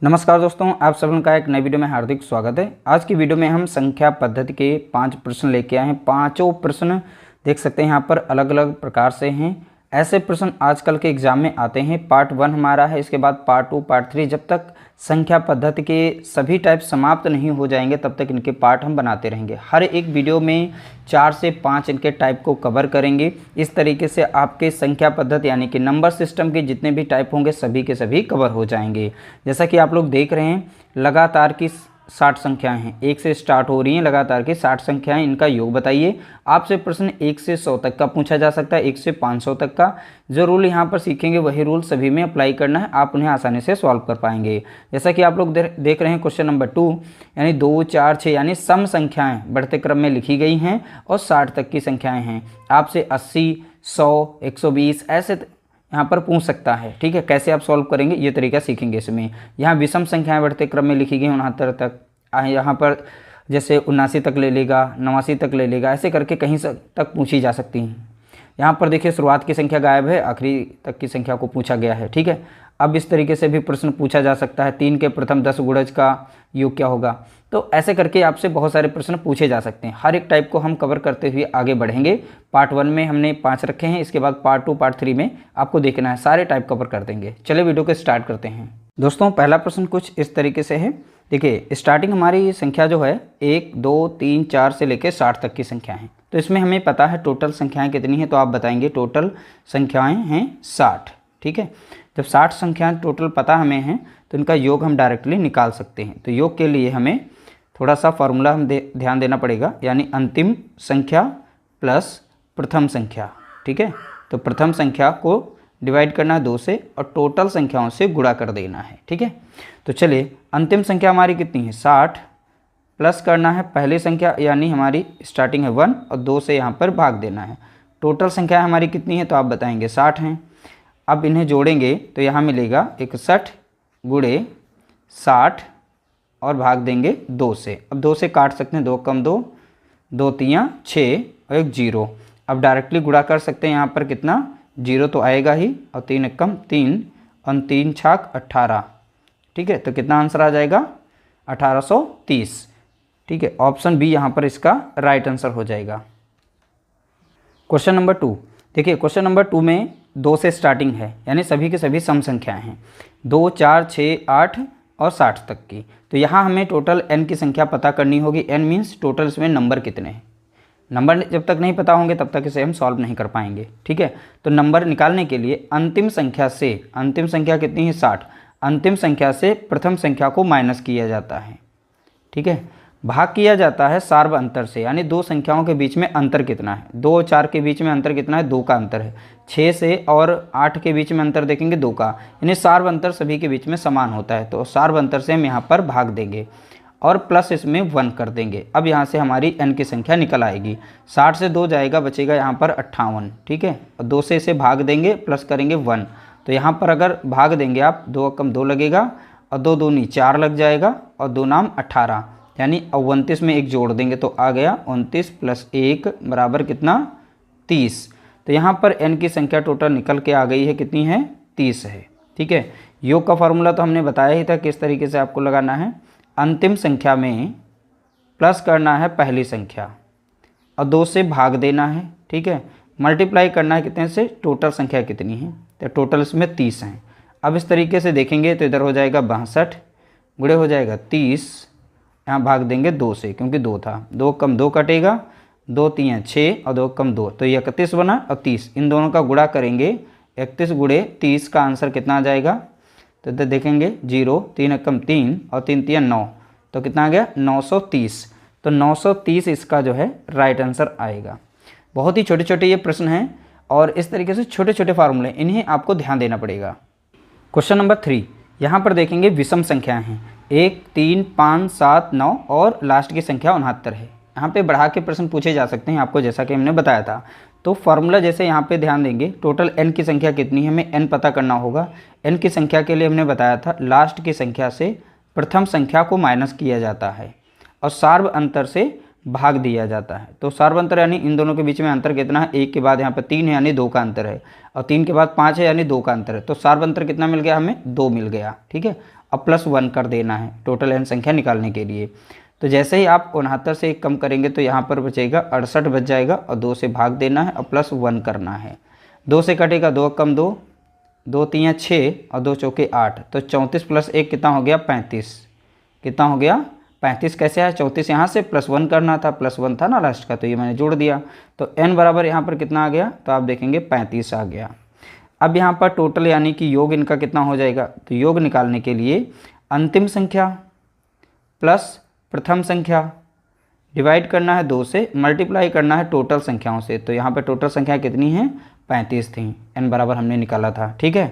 नमस्कार दोस्तों, आप सभी का एक नई वीडियो में हार्दिक स्वागत है। आज की वीडियो में हम संख्या पद्धति के 5 प्रश्न लेके आए हैं। पांचों प्रश्न देख सकते हैं यहाँ पर अलग अलग प्रकार से हैं। ऐसे प्रश्न आजकल के एग्जाम में आते हैं। पार्ट 1 हमारा है, इसके बाद पार्ट 2, पार्ट 3। जब तक संख्या पद्धति के सभी टाइप समाप्त नहीं हो जाएंगे तब तक इनके पार्ट हम बनाते रहेंगे। हर एक वीडियो में 4 से 5 इनके टाइप को कवर करेंगे। इस तरीके से आपके संख्या पद्धति यानी कि नंबर सिस्टम के जितने भी टाइप होंगे सभी के सभी कवर हो जाएंगे। जैसा कि आप लोग देख रहे हैं, लगातार की 60 संख्याएं हैं, 1 से स्टार्ट हो रही हैं लगातार की 60 संख्याएं। इनका योग बताइए। आपसे प्रश्न 1 से 100 तक का पूछा जा सकता है, 1 से 500 तक का। जो रूल यहाँ पर सीखेंगे वही रूल सभी में अप्लाई करना है, आप उन्हें आसानी से सॉल्व कर पाएंगे। जैसा कि आप लोग देख रहे हैं क्वेश्चन नंबर 2 यानी 2, 4, 6 यानी सम संख्याएँ बढ़ते क्रम में लिखी गई हैं और 60 तक की संख्याएँ हैं। आपसे 80, 100, 120 ऐसे यहाँ पर पूछ सकता है। ठीक है, कैसे आप सॉल्व करेंगे ये तरीका सीखेंगे इसमें। यहाँ विषम संख्याएं बढ़ते क्रम में लिखी गई 69 तक। यहाँ पर जैसे 79 तक ले लेगा, 89 तक ले लेगा, ऐसे करके कहीं तक पूछी जा सकती हैं। यहाँ पर देखिए शुरुआत की संख्या गायब है, आखिरी तक की संख्या को पूछा गया है। ठीक है, अब इस तरीके से भी प्रश्न पूछा जा सकता है। 3 के प्रथम 10 गुणज का योग क्या होगा। तो ऐसे करके आपसे बहुत सारे प्रश्न पूछे जा सकते हैं। हर एक टाइप को हम कवर करते हुए आगे बढ़ेंगे। पार्ट 1 में हमने 5 रखे हैं, इसके बाद पार्ट 2, पार्ट 3 में आपको देखना है, सारे टाइप कवर कर देंगे। चलिए वीडियो को स्टार्ट करते हैं। दोस्तों पहला प्रश्न कुछ इस तरीके से है। देखिए स्टार्टिंग हमारी संख्या जो है 1, 2, 3, 4 से लेकर 60 तक की संख्या है। तो इसमें हमें पता है टोटल संख्याएं कितनी हैं, तो आप बताएंगे टोटल संख्याएं हैं 60। ठीक है, जब 60 संख्याएं टोटल पता हमें हैं तो इनका योग हम डायरेक्टली निकाल सकते हैं। तो योग के लिए हमें थोड़ा सा फॉर्मूला हम ध्यान देना पड़ेगा, यानी अंतिम संख्या प्लस प्रथम संख्या। ठीक है, तो प्रथम संख्या को डिवाइड करना है 2 से और टोटल संख्याओं से गुणा कर देना है। ठीक है, तो चलिए अंतिम संख्या हमारी कितनी है 60, प्लस करना है पहली संख्या यानी हमारी स्टार्टिंग है 1 और 2 से यहाँ पर भाग देना है। टोटल संख्या हमारी कितनी है तो आप बताएंगे 60 हैं। अब इन्हें जोड़ेंगे तो यहाँ मिलेगा 61 गुणे 60 और भाग देंगे 2 से। अब 2 से काट सकते हैं, 2 कम 2, 2 तियाँ 6 और 1 0। अब डायरेक्टली गुणा कर सकते हैं, यहाँ पर कितना 0 तो आएगा ही और 3 कम 3 और 3 छाक 18। ठीक है, तो कितना आंसर आ जाएगा 1830। ठीक है, ऑप्शन बी यहाँ पर इसका राइट आंसर हो जाएगा। क्वेश्चन नंबर 2 देखिए, क्वेश्चन नंबर 2 में 2 से स्टार्टिंग है यानी सभी के सभी सम संख्याएं हैं, 2, 4, 6, 8 और 60 तक की। तो यहाँ हमें टोटल n की संख्या पता करनी होगी। n मीन्स टोटल इसमें नंबर कितने हैं। नंबर जब तक नहीं पता होंगे तब तक इसे हम सॉल्व नहीं कर पाएंगे। ठीक है, तो नंबर निकालने के लिए अंतिम संख्या से, अंतिम संख्या कितनी है 60, अंतिम संख्या से प्रथम संख्या को माइनस किया जाता है। ठीक है, भाग किया जाता है सार्व अंतर से, यानी दो संख्याओं के बीच में अंतर कितना है। 2 और 4 के बीच में अंतर कितना है, 2 का अंतर है। 6 से और 8 के बीच में अंतर देखेंगे 2 का, यानी सार्व अंतर सभी के बीच में समान होता है। तो सार्व अंतर से हम यहाँ पर भाग देंगे और प्लस इसमें 1 कर देंगे। अब यहाँ से हमारी n की संख्या निकल आएगी। 60 से 2 जाएगा, बचेगा यहाँ पर 58। ठीक है, और 2 से इसे भाग देंगे, प्लस करेंगे 1। तो यहाँ पर अगर भाग देंगे आप, 2 कम 2 लगेगा और 2 दूनी 4 लग जाएगा और 2 नाम 18, यानी 29 में 1 जोड़ देंगे तो आ गया 29 + 1 बराबर कितना 30। तो यहाँ पर n की संख्या टोटल निकल के आ गई है, कितनी है 30 है। ठीक है, योग का फॉर्मूला तो हमने बताया ही था किस तरीके से आपको लगाना है। अंतिम संख्या में प्लस करना है पहली संख्या और 2 से भाग देना है। ठीक है, मल्टीप्लाई करना है कितने से, टोटल संख्या कितनी है, तो टोटल इसमें 30 हैं। अब इस तरीके से देखेंगे तो इधर हो जाएगा 62 गुणे हो जाएगा 30, यहाँ भाग देंगे 2 से क्योंकि 2 था। 2 कम 2 कटेगा, 2 3 6 और 2 कम 2, तो 31 बना और 30, इन दोनों का गुणा करेंगे। 31 गुणे 30 का आंसर कितना आ जाएगा, तो इधर देखेंगे 0, 3 कम 3 और 3 3 9, तो कितना आ गया 930। तो 930 इसका जो है राइट आंसर आएगा। बहुत ही छोटे छोटे ये प्रश्न हैं और इस तरीके से छोटे छोटे फार्मूले, इन्हें आपको ध्यान देना पड़ेगा। क्वेश्चन नंबर 3, यहाँ पर देखेंगे विषम संख्याएं हैं 1, 3, 5, 7, 9 और लास्ट की संख्या 69 है। यहाँ पे बढ़ा के प्रश्न पूछे जा सकते हैं आपको, जैसा कि हमने बताया था। तो फार्मूला जैसे यहाँ पे ध्यान देंगे, टोटल n की संख्या कितनी है हमें n पता करना होगा। n की संख्या के लिए हमने बताया था लास्ट की संख्या से प्रथम संख्या को माइनस किया जाता है और सार्व अंतर से भाग दिया जाता है। तो सार्व अंतर यानी इन दोनों के बीच में अंतर कितना है, 1 के बाद यहाँ पर 3 है यानी 2 का अंतर है और 3 के बाद 5 है यानी 2 का अंतर है। तो सार्व अंतर कितना मिल गया हमें, 2 मिल गया। ठीक है, अब +1 कर देना है टोटल n संख्या निकालने के लिए। तो जैसे ही आप 69 से 1 कम करेंगे तो यहाँ पर बचेगा 68 बच जाएगा और 2 से भाग देना है और +1 करना है। 2 से कटेगा 2 कम 2, 2 3 6 और 2 चौके 8, तो 34 + 1 कितना हो गया 35। कितना हो गया 35। कैसे है 34 यहाँ से +1 करना था, +1 था ना लास्ट का, तो ये मैंने जोड़ दिया। तो n बराबर यहाँ पर कितना आ गया, तो आप देखेंगे 35 आ गया। अब यहाँ पर टोटल यानी कि योग इनका कितना हो जाएगा, तो योग निकालने के लिए अंतिम संख्या प्लस प्रथम संख्या डिवाइड करना है 2 से, मल्टीप्लाई करना है टोटल संख्याओं से। तो यहाँ पर टोटल संख्या कितनी है 35 थी, n बराबर हमने निकाला था। ठीक है,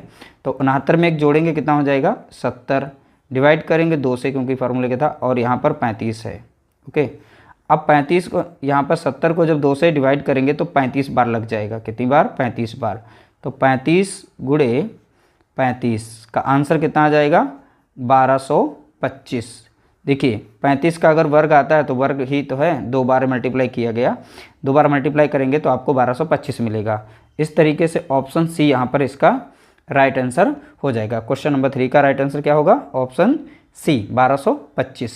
तो 69 में 1 जोड़ेंगे कितना हो जाएगा 70, डिवाइड करेंगे 2 से क्योंकि फार्मूले के था, और यहाँ पर 35 है। ओके, अब 35 को यहाँ पर 70 को जब 2 से डिवाइड करेंगे तो 35 बार लग जाएगा। कितनी बार 35 बार। तो 35 गुणे 35 का आंसर कितना आ जाएगा 1225। देखिए 35 का अगर वर्ग आता है तो वर्ग ही तो है, 2 बार मल्टीप्लाई किया गया, 2 बार मल्टीप्लाई करेंगे तो आपको 1225 मिलेगा। इस तरीके से ऑप्शन सी यहाँ पर इसका राइट आंसर हो जाएगा। क्वेश्चन नंबर 3 का राइट आंसर क्या होगा, ऑप्शन सी 1225।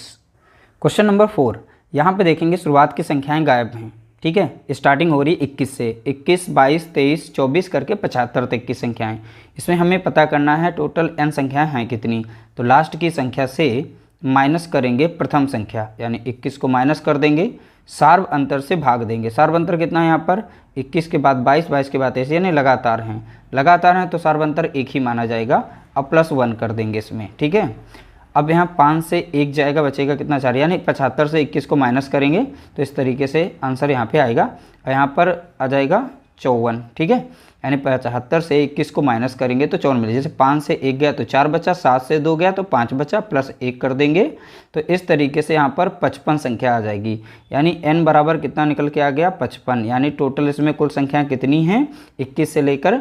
क्वेश्चन नंबर 4, यहाँ पे देखेंगे शुरुआत की संख्याएं गायब हैं। ठीक है, स्टार्टिंग हो रही 21 से, 21 22 23 24 करके 75 तक की संख्याएं। इसमें हमें पता करना है टोटल n संख्याएं हैं कितनी। तो लास्ट की संख्या से माइनस करेंगे प्रथम संख्या, यानी 21 को माइनस कर देंगे, सार्व अंतर से भाग देंगे। सार्व अंतर कितना है यहाँ पर 21 के बाद 22, 22 के बाद ऐसे, यानी लगातार हैं तो सार्व अंतर 1 ही माना जाएगा। अब +1 कर देंगे इसमें। ठीक है, अब यहाँ 5 से 1 जाएगा, बचेगा कितना 4, यानी 75 से 21 को माइनस करेंगे तो इस तरीके से आंसर यहाँ पे आएगा, और यहाँ पर आ जाएगा 54। ठीक है, यानी 75 से 21 को माइनस करेंगे तो 54 मिलेगा। जैसे 5 से 1 गया तो 4 बचा, 7 से 2 गया तो 5 बचा, +1 कर देंगे तो इस तरीके से यहाँ पर 55 संख्या आ जाएगी। यानी n बराबर कितना निकल के आ गया 55। यानी टोटल इसमें कुल संख्या कितनी हैं 21 से लेकर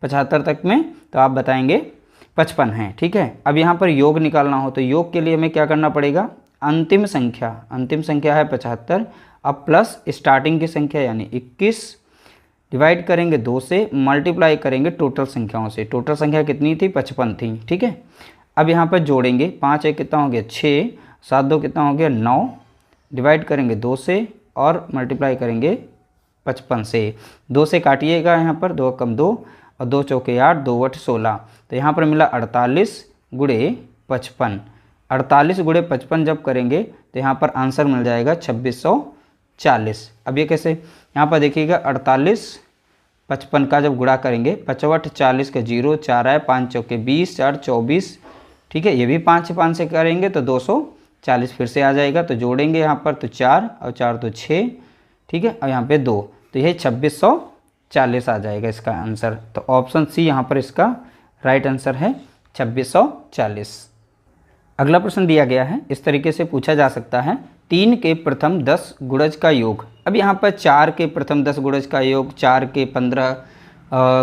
75 तक में, तो आप बताएंगे 55 हैं। ठीक है, अब यहाँ पर योग निकालना हो तो योग के लिए हमें क्या करना पड़ेगा, अंतिम संख्या है 75, अब प्लस स्टार्टिंग की संख्या यानी 21, डिवाइड करेंगे 2 से, मल्टीप्लाई करेंगे टोटल संख्याओं से। टोटल संख्या कितनी थी 55 थी। ठीक है, अब यहाँ पर जोड़ेंगे 5 1 कितना हो गया 6, 7 2 कितना हो गया 9, डिवाइड करेंगे 2 से और मल्टीप्लाई करेंगे 55 से। 2 से काटिएगा यहाँ पर, 2 कम 2 और 2 चौके 8, 2 8 16, तो यहाँ पर मिला 48 गुणे 55। 48 गुणे 55 जब करेंगे तो यहाँ पर आंसर मिल जाएगा 2640। अब ये कैसे, यहाँ पर देखिएगा 48 55 का जब गुणा करेंगे 55 40 का 0, 4 आए, 5 चौके 20, 4 24। ठीक है, ये भी 5 से करेंगे तो 240 फिर से आ जाएगा। तो जोड़ेंगे यहाँ पर तो 4 और 4 तो 6। ठीक है, और यहाँ पे 2, तो यह 2640 आ जाएगा इसका आंसर। तो ऑप्शन सी यहाँ पर इसका राइट आंसर है 2640। अगला प्रश्न दिया गया है, इस तरीके से पूछा जा सकता है 3 के प्रथम 10 गुणज का योग। अब यहाँ पर 4 के प्रथम 10 गुणज का योग, 4 के 15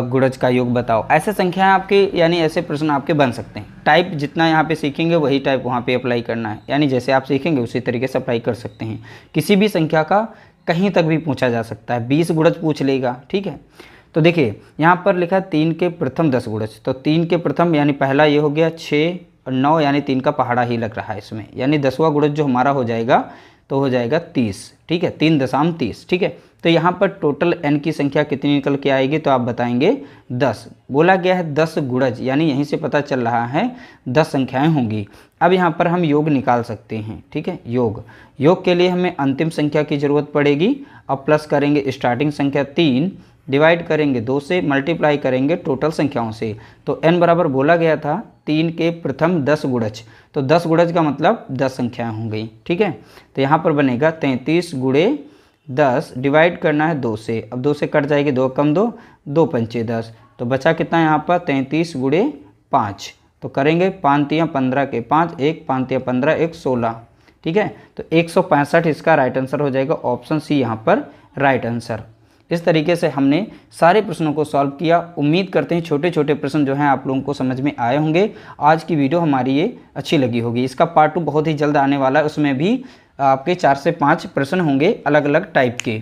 गुणज का योग बताओ। ऐसे संख्याएं आपके, यानी ऐसे प्रश्न आपके बन सकते हैं। टाइप जितना यहाँ पे सीखेंगे वही टाइप वहाँ पे अप्लाई करना है, यानी जैसे आप सीखेंगे उसी तरीके से अप्लाई कर सकते हैं। किसी भी संख्या का कहीं तक भी पूछा जा सकता है, 20 गुणज पूछ लेगा। ठीक है, तो देखिए यहाँ पर लिखा 3 के प्रथम 10 गुणज, तो 3 के प्रथम यानी पहला ये हो गया 6 और 9, यानी 3 का पहाड़ा ही लग रहा है इसमें, यानी 10वां गुणज जो हमारा हो जाएगा तो हो जाएगा 30। ठीक है, 3.30। ठीक है, तो यहाँ पर टोटल n की संख्या कितनी निकल के आएगी, तो आप बताएंगे 10। बोला गया है 10 गुणज, यानी यहीं से पता चल रहा है 10 संख्याएं होंगी। अब यहाँ पर हम योग निकाल सकते हैं। ठीक है, योग के लिए हमें अंतिम संख्या की ज़रूरत पड़ेगी। अब प्लस करेंगे स्टार्टिंग संख्या 3, डिवाइड करेंगे 2 से, मल्टीप्लाई करेंगे टोटल संख्याओं से। तो n बराबर बोला गया था 3 के प्रथम 10 गुणज, तो 10 गुणज का मतलब 10 संख्याएं हो गई। ठीक है, तो यहाँ पर बनेगा 33 गुणे 10, डिवाइड करना है 2 से। अब 2 से कट जाएगी, 2 कम 2, 2 पंचे 10, तो बचा कितना यहाँ पर 33 गुणे 5। तो करेंगे 5 तियाँ 15 के 5, 1 5 तियाँ 15, 1 16। ठीक है, तो 165 इसका राइट आंसर हो जाएगा। ऑप्शन सी यहाँ पर राइट आंसर। इस तरीके से हमने सारे प्रश्नों को सॉल्व किया। उम्मीद करते हैं छोटे छोटे प्रश्न जो हैं आप लोगों को समझ में आए होंगे। आज की वीडियो हमारी ये अच्छी लगी होगी। इसका पार्ट 2 बहुत ही जल्द आने वाला है, उसमें भी आपके 4 से 5 प्रश्न होंगे अलग अलग टाइप के।